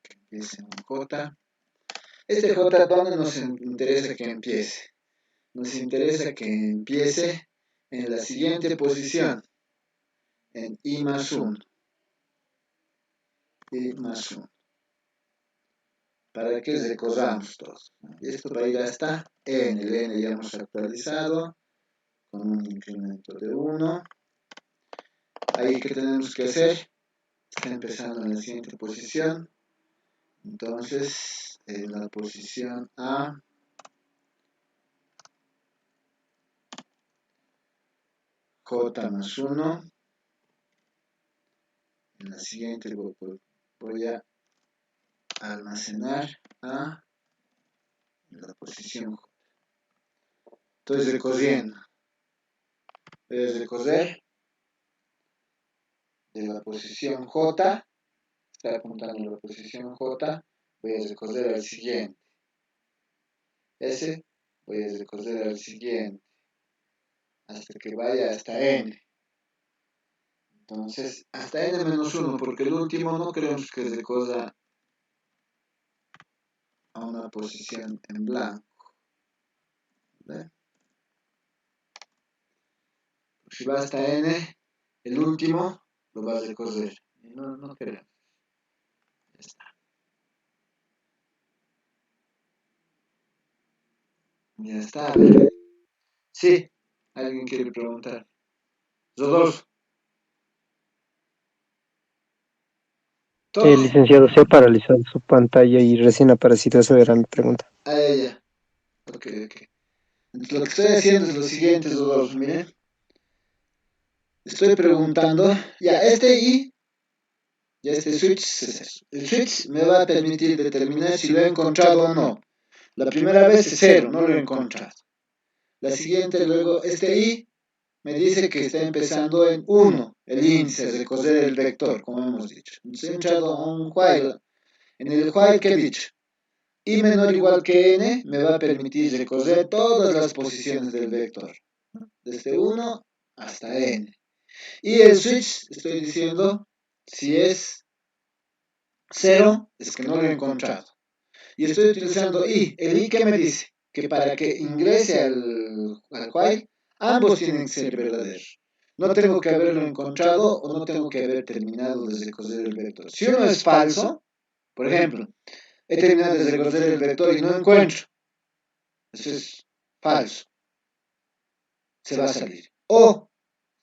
que empiece en J. Este J, ¿dónde nos interesa que empiece? Nos interesa que empiece en la siguiente posición, en I más 1. I más 1. Para que recorramos todo. Y esto va a ir hasta N. El N ya hemos actualizado con un incremento de 1. Ahí, ¿qué tenemos que hacer? Está empezando en la siguiente posición. Entonces, en la posición A, J más 1. En la siguiente voy a almacenar A en la posición J. Estoy recorriendo. Voy a recorrer de la posición J, está apuntando a la posición J, voy a recorrer al siguiente. S, voy a recorrer al siguiente, hasta que vaya hasta N. Entonces, hasta N menos 1, porque el último no queremos que recorra a una posición en blanco. ¿Ve? Si va hasta N, el último lo va a recorrer. Y no queremos. Ya está. Ya está. Sí, alguien quiere preguntar. Rodolfo. El licenciado se ha paralizado su pantalla y recién ha aparecido, esa era mi pregunta. Ah, ya. Ok. Entonces, lo que estoy haciendo es lo siguiente, Rodolfo, miren. Estoy preguntando, ya este switch es eso. El switch me va a permitir determinar si lo he encontrado o no. La primera vez es 0, no lo he encontrado. La siguiente, luego, este I me dice que está empezando en 1, el índice, recoger el vector, como hemos dicho. Entonces he entrado a un while. En el while, ¿qué he dicho? Y menor o igual que n me va a permitir recorrer todas las posiciones del vector, desde 1 hasta n. Y el switch, estoy diciendo, si es 0, es que no lo he encontrado. Y estoy utilizando i. El i, ¿qué me dice? Que para que ingrese al while, ambos tienen que ser verdaderos. No tengo que haberlo encontrado o no tengo que haber terminado de recoger el vector. Si uno es falso, por ejemplo, he terminado de recoger el vector y no encuentro, eso es falso, se va a salir. O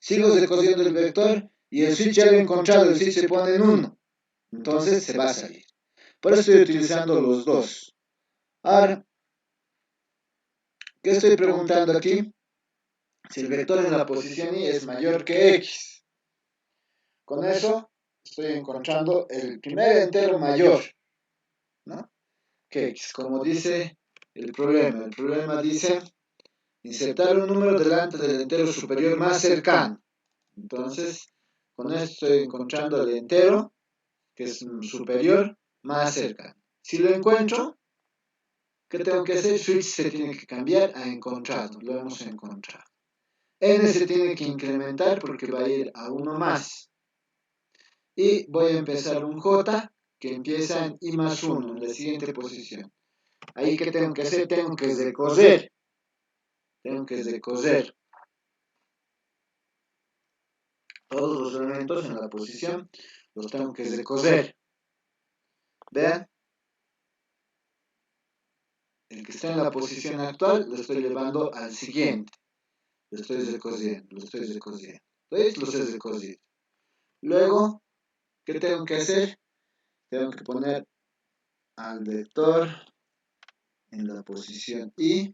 sigo recogiendo el vector y el switch ya lo he encontrado, el switch se pone en 1, entonces se va a salir. Por eso estoy utilizando los dos. Ahora, ¿qué estoy preguntando aquí? Si el vector en la posición y es mayor que x. Con eso estoy encontrando el primer entero mayor, ¿no? Que x, como dice el problema. El problema dice insertar un número delante del entero superior más cercano. Entonces, con esto estoy encontrando el entero que es superior más cercano. Si lo encuentro, ¿qué tengo que hacer? Switch se tiene que cambiar a encontrado. Lo hemos encontrado. N se tiene que incrementar porque va a ir a 1 más. Y voy a empezar un J que empieza en I más 1, en la siguiente posición. Ahí, ¿qué tengo que hacer? Tengo que recorrer. Tengo que recorrer todos los elementos en la posición. Los tengo que recorrer. Vean, el que está en la posición actual lo estoy llevando al siguiente. Lo estoy recorriendo, lo estoy recorriendo. ¿Veis? Lo estoy recorriendo. Luego, ¿qué tengo que hacer? Tengo que poner al vector en la posición I.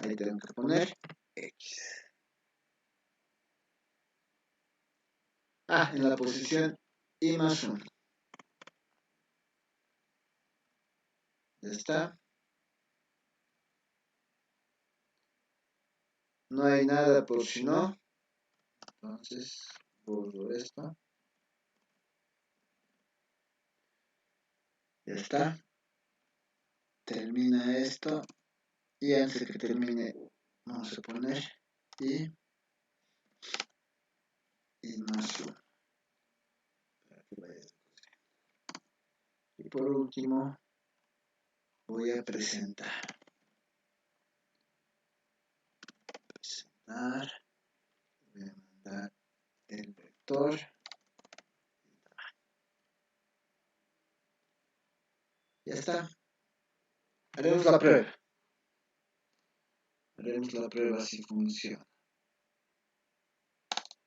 Ahí tengo que poner X. En la posición I más 1. Ya está. No hay nada por si no. Entonces, borro esto. Ya está. Termina esto. Y antes de que termine, vamos a poner I más 1. Y por último, voy a presentar. Voy a mandar el vector. Ya está. Haremos la prueba. Haremos la prueba si funciona.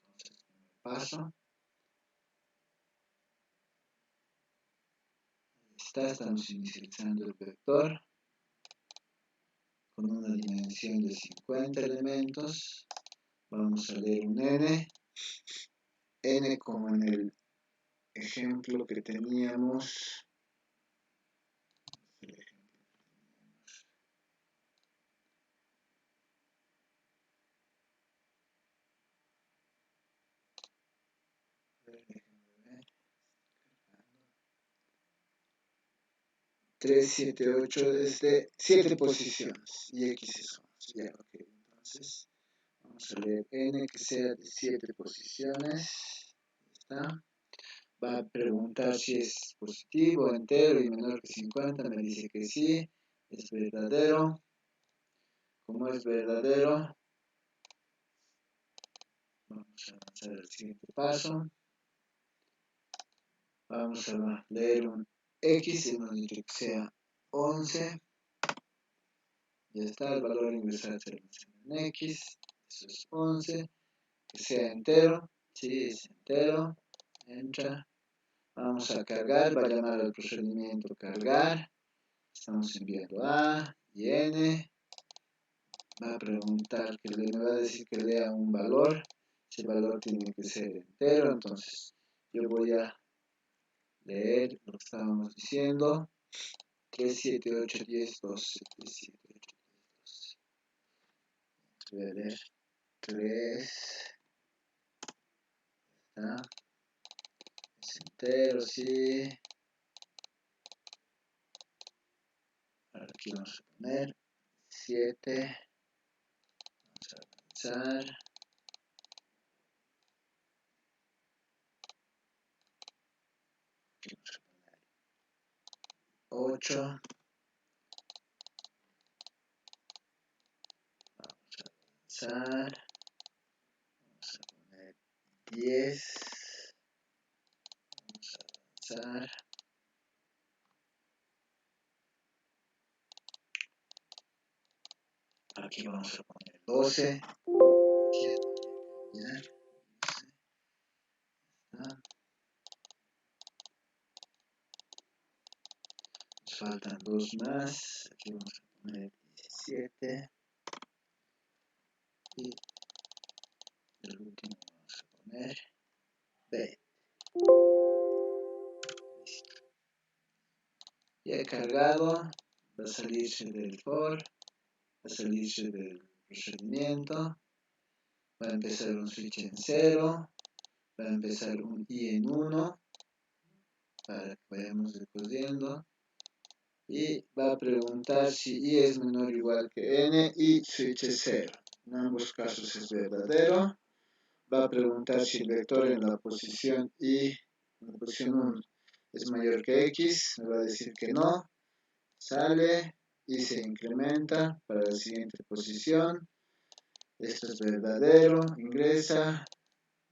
Entonces, paso. Estamos inicializando el vector con una dimensión de 50 elementos. Vamos a leer un n. N como en el ejemplo que teníamos. Tres, 7, 8 desde 7 posiciones y x es 11. Ya, ok. Entonces, vamos a leer n que sea de 7 posiciones. ¿Está? Va a preguntar si es positivo, entero y menor que 50. Me dice que sí. Es verdadero. Como es verdadero, vamos a avanzar al siguiente paso. Vamos a leer un x y hemos dicho que sea 11. Ya está, el valor universal se en x. Eso es 11. Que sea entero. Sí, es entero. Entra. Vamos a cargar. Va a llamar al procedimiento cargar. Estamos enviando A y N. Va a preguntar que me va a decir que lea un valor. Ese valor tiene que ser entero. Entonces, yo voy a leer lo que estábamos diciendo. 3, 7, 8, 10, 12, 3, 7, 8, 10, 12. Voy a leer. 3. ¿Está? Es entero, sí. Aquí vamos a poner 7. Vamos a avanzar. Aquí vamos a poner 8. Vamos a avanzar. Vamos a poner 10. Vamos a avanzar. Aquí vamos a poner 12. Aquí ya. Nos faltan 2 más. Aquí vamos a poner 17. Y el último vamos a poner 20. Listo. Ya he cargado. Va a salirse del for. Va a salirse del procedimiento. Va a empezar un switch en 0. Va a empezar un i en 1. Para que vayamos decodiendo. Y va a preguntar si i es menor o igual que n y switch es 0. En ambos casos es verdadero. Va a preguntar si el vector en la posición y en la posición 1 es mayor que x. Me va a decir que no. Sale y se incrementa para la siguiente posición. Esto es verdadero. Ingresa.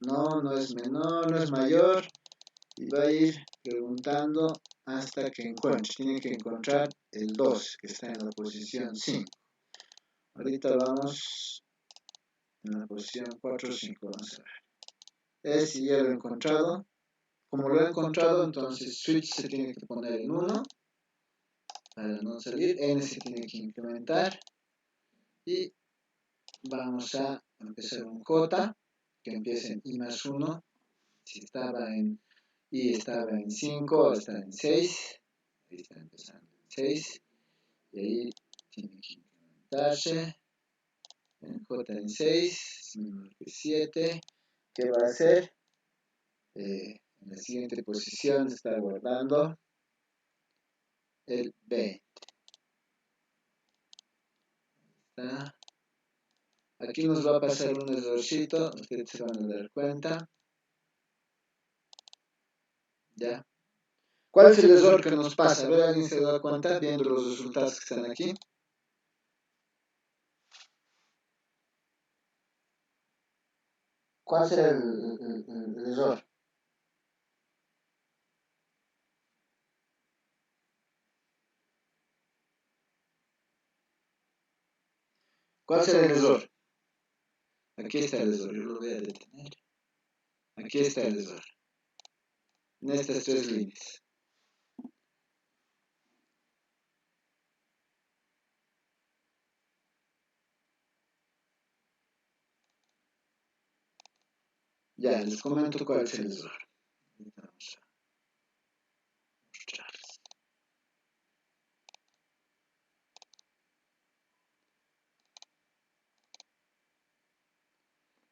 No, no es menor, no es mayor. Y va a ir preguntando hasta que encuentre. Tiene que encontrar el 2 que está en la posición 5. Ahorita vamos en la posición 4 o 5. Vamos a ver. Si ya lo he encontrado. Como lo he encontrado, entonces switch se tiene que poner en 1 para no salir. N se tiene que incrementar. Y vamos a empezar un J que empieza en I más 1. Si estaba en I estaba en 5, ahora está en 6. Ahí está empezando en 6. Y ahí tiene que incrementarse. En J en 6 es menor que 7. ¿Qué va a hacer? En la siguiente posición está guardando el 20. ¿Está? Aquí nos va a pasar un errorcito, ustedes se van a dar cuenta. ¿Ya? ¿Cuál es el error que nos pasa? A ver, ¿alguien se da cuenta viendo los resultados que están aquí? ¿Cuál será el error? ¿Cuál será el error? Aquí está el error, yo lo voy a detener. Aquí está el error. En estas 3 líneas. Ya, les comento cuál es el error. Vamos a mostrarles.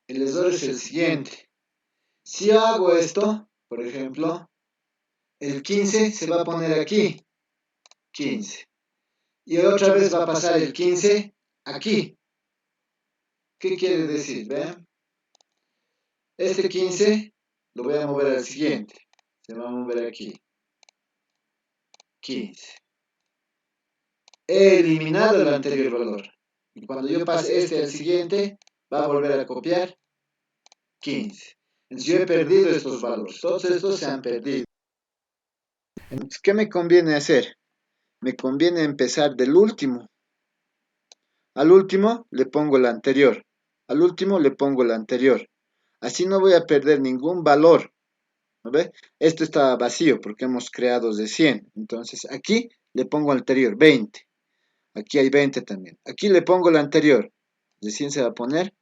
El error es el siguiente. Si yo hago esto, por ejemplo, el 15 se va a poner aquí. 15. Y otra vez va a pasar el 15 aquí. ¿Qué quiere decir? ¿Vean? Este 15 lo voy a mover al siguiente. Se va a mover aquí. 15. He eliminado el anterior valor. Y cuando yo pase este al siguiente, va a volver a copiar 15. Entonces yo he perdido estos valores. Todos estos se han perdido. Entonces, ¿qué me conviene hacer? Me conviene empezar del último. Al último le pongo el anterior. Al último le pongo el anterior. Así no voy a perder ningún valor. ¿No ve? Esto está vacío porque hemos creado de 100. Entonces aquí le pongo anterior, 20. Aquí hay 20 también. Aquí le pongo el anterior. De 100 se va a poner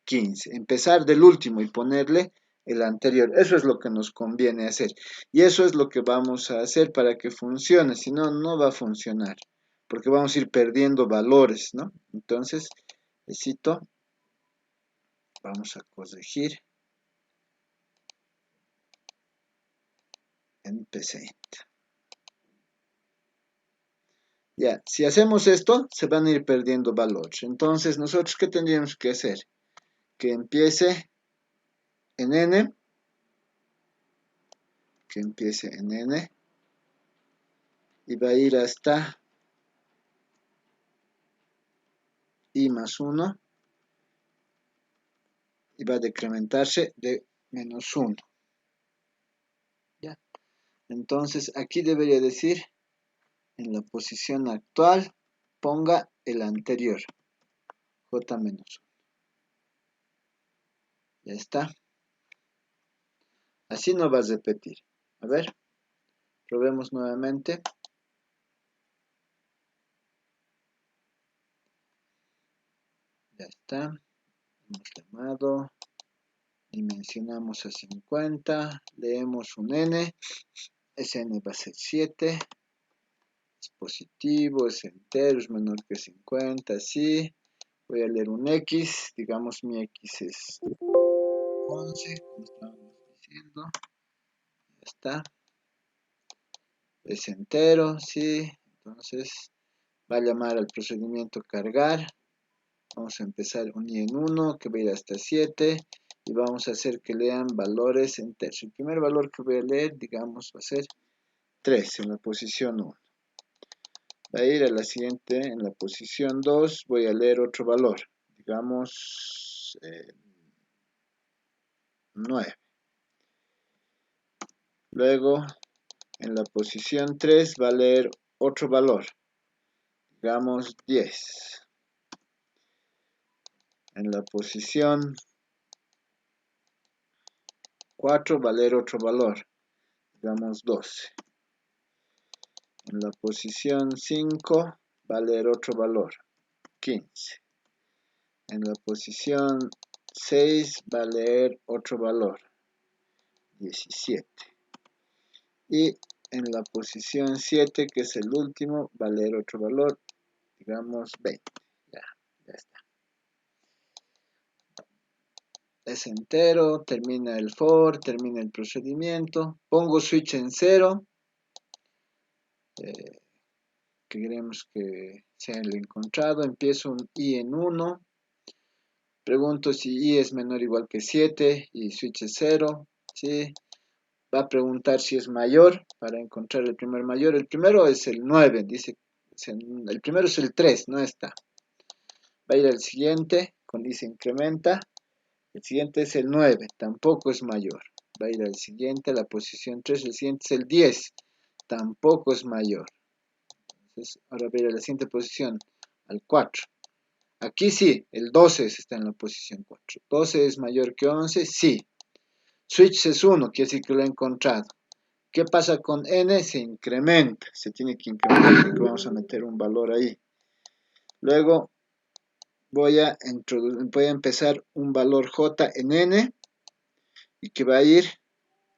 15. Empezar del último y ponerle el anterior. Eso es lo que nos conviene hacer. Y eso es lo que vamos a hacer para que funcione. Si no, no va a funcionar. Porque vamos a ir perdiendo valores, ¿no? Entonces, necesito Vamos a corregir en Paint. Ya, si hacemos esto, se van a ir perdiendo valores. Entonces, nosotros, ¿qué tendríamos que hacer? Que empiece en N, y va a ir hasta I más 1 y va a decrementarse de menos 1. ¿Ya? Entonces, aquí debería decir, en la posición actual, ponga el anterior, J menos 1. Ya está. Así no va a repetir. A ver, probemos nuevamente. Ya está. Hemos llamado. Dimensionamos a 50. Leemos un n. Ese n va a ser 7. Es positivo, es entero, es menor que 50. Sí. Voy a leer un x. Digamos mi x es 11, como estábamos diciendo. Ya está. Es entero, sí. Entonces va a llamar al procedimiento cargar. Vamos a empezar un i en 1 que va a ir hasta 7 y vamos a hacer que lean valores enteros. El primer valor que voy a leer, digamos, va a ser 3 en la posición 1. Va a ir a la siguiente, en la posición 2, voy a leer otro valor, digamos 9. Luego, en la posición 3 va a leer otro valor, digamos 10. En la posición 4 va a leer otro valor, digamos 12. En la posición 5 va a leer otro valor, 15. En la posición 6 va a leer otro valor, 17. Y en la posición 7, que es el último, va a leer otro valor, digamos 20. Ya está. Es entero, termina el for, termina el procedimiento. Pongo switch en 0. Que queremos que sea el encontrado. Empiezo un i en 1. Pregunto si i es menor o igual que 7 y switch es 0. ¿Sí? Va a preguntar si es mayor para encontrar el primer mayor. El primero es el 9. Dice, el primero es el 3, no está. Va a ir al siguiente, dice incrementa. El siguiente es el 9, tampoco es mayor. Va a ir al siguiente, a la posición 3. El siguiente es el 10, tampoco es mayor. Entonces, ahora va a ir a la siguiente posición, al 4. Aquí sí, el 12 está en la posición 4. 12 es mayor que 11, sí. Switch es 1, quiere decir que lo he encontrado. ¿Qué pasa con n? Se incrementa, se tiene que incrementar porque vamos a meter un valor ahí. Luego voy a empezar un valor j en n y que va a ir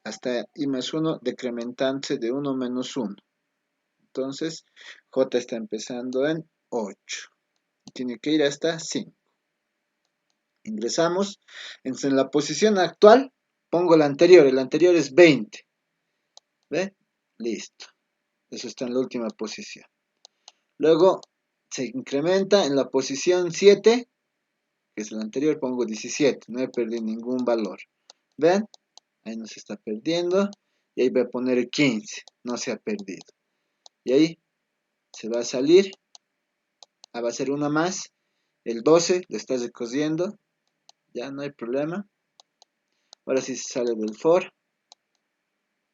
hasta i más 1 decrementándose de 1 menos 1. Entonces, j está empezando en 8. Tiene que ir hasta 5. Ingresamos. Entonces, en la posición actual, pongo el anterior. El anterior es 20. ¿Ve? Listo. Eso está en la última posición. Luego, se incrementa en la posición 7, que es el anterior, pongo 17. No he perdido ningún valor. ¿Ven? Ahí no se está perdiendo. Y ahí voy a poner 15. No se ha perdido. Y ahí se va a salir. Va a ser una más. El 12 lo está recorriendo. Ya no hay problema. Ahora sí se sale del for.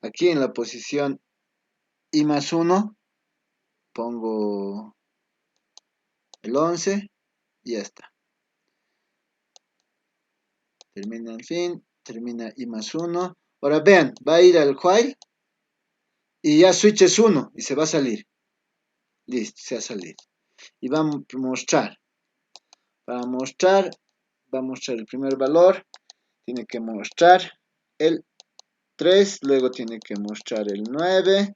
Aquí en la posición i más 1 pongo el 11 y ya está. Termina el fin. Termina i más 1. Ahora vean, va a ir al while y ya switch es 1 y se va a salir. Listo, se ha salido. Y va a mostrar. Para mostrar, va a mostrar el primer valor. Tiene que mostrar el 3, luego tiene que mostrar el 9,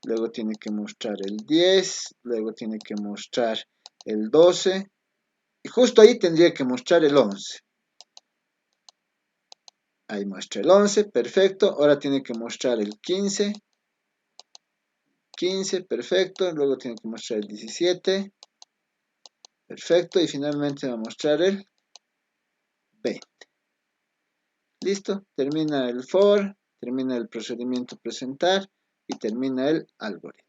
luego tiene que mostrar el 10, luego tiene que mostrar el 12 y justo ahí tendría que mostrar el 11. Ahí muestra el 11, perfecto. Ahora tiene que mostrar el 15. 15, perfecto. Luego tiene que mostrar el 17. Perfecto. Y finalmente va a mostrar el 20. Listo. Termina el for, termina el procedimiento presentar y termina el algoritmo.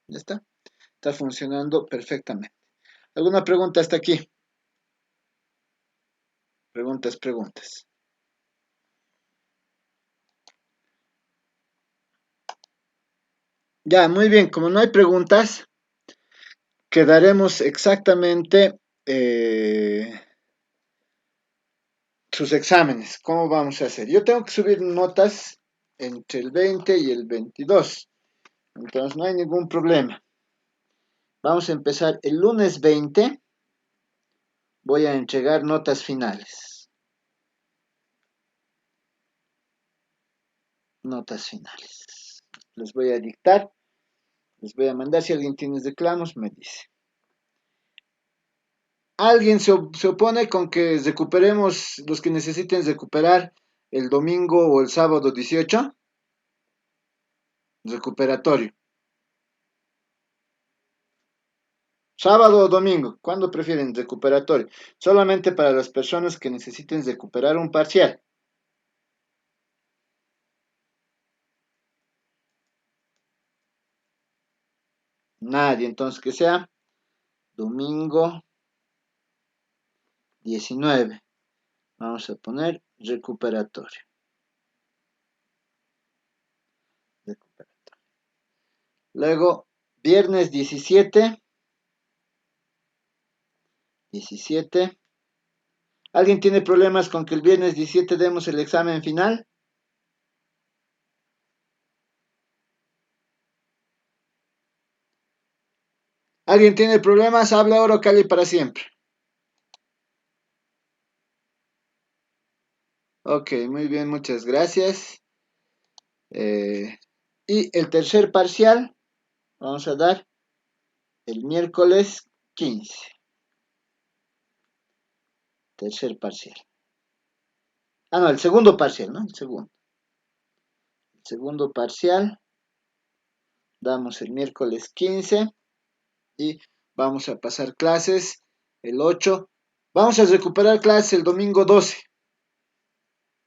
Ya está. Está funcionando perfectamente. ¿Alguna pregunta hasta aquí? Preguntas. Ya, muy bien. Como no hay preguntas, quedaremos exactamente sus exámenes. ¿Cómo vamos a hacer? Yo tengo que subir notas entre el 20 y el 22. Entonces no hay ningún problema. Vamos a empezar el lunes 20. Voy a entregar notas finales. Notas finales. Les voy a dictar. Les voy a mandar. Si alguien tiene reclamos, me dice. ¿Alguien se opone con que recuperemos los que necesiten recuperar el domingo o el sábado 18? Recuperatorio. Sábado o domingo, ¿cuándo prefieren recuperatorio? Solamente para las personas que necesiten recuperar un parcial. Nadie, entonces que sea domingo 19. Vamos a poner recuperatorio. Luego, viernes 17. 17. ¿Alguien tiene problemas con que el viernes 17 demos el examen final? ¿Alguien tiene problemas? Habla ahora o calle para siempre. Ok, muy bien, muchas gracias. Y el tercer parcial vamos a dar el miércoles 15. Tercer parcial. No, el segundo parcial, ¿no? El segundo parcial damos el miércoles 15 y vamos a pasar clases el 8. Vamos a recuperar clases el domingo 12.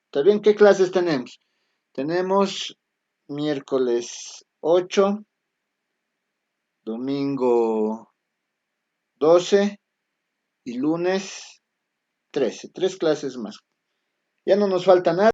¿Está bien? ¿Qué clases tenemos? Tenemos miércoles 8, domingo 12 y lunes 13. 3 clases más. Ya no nos falta nada.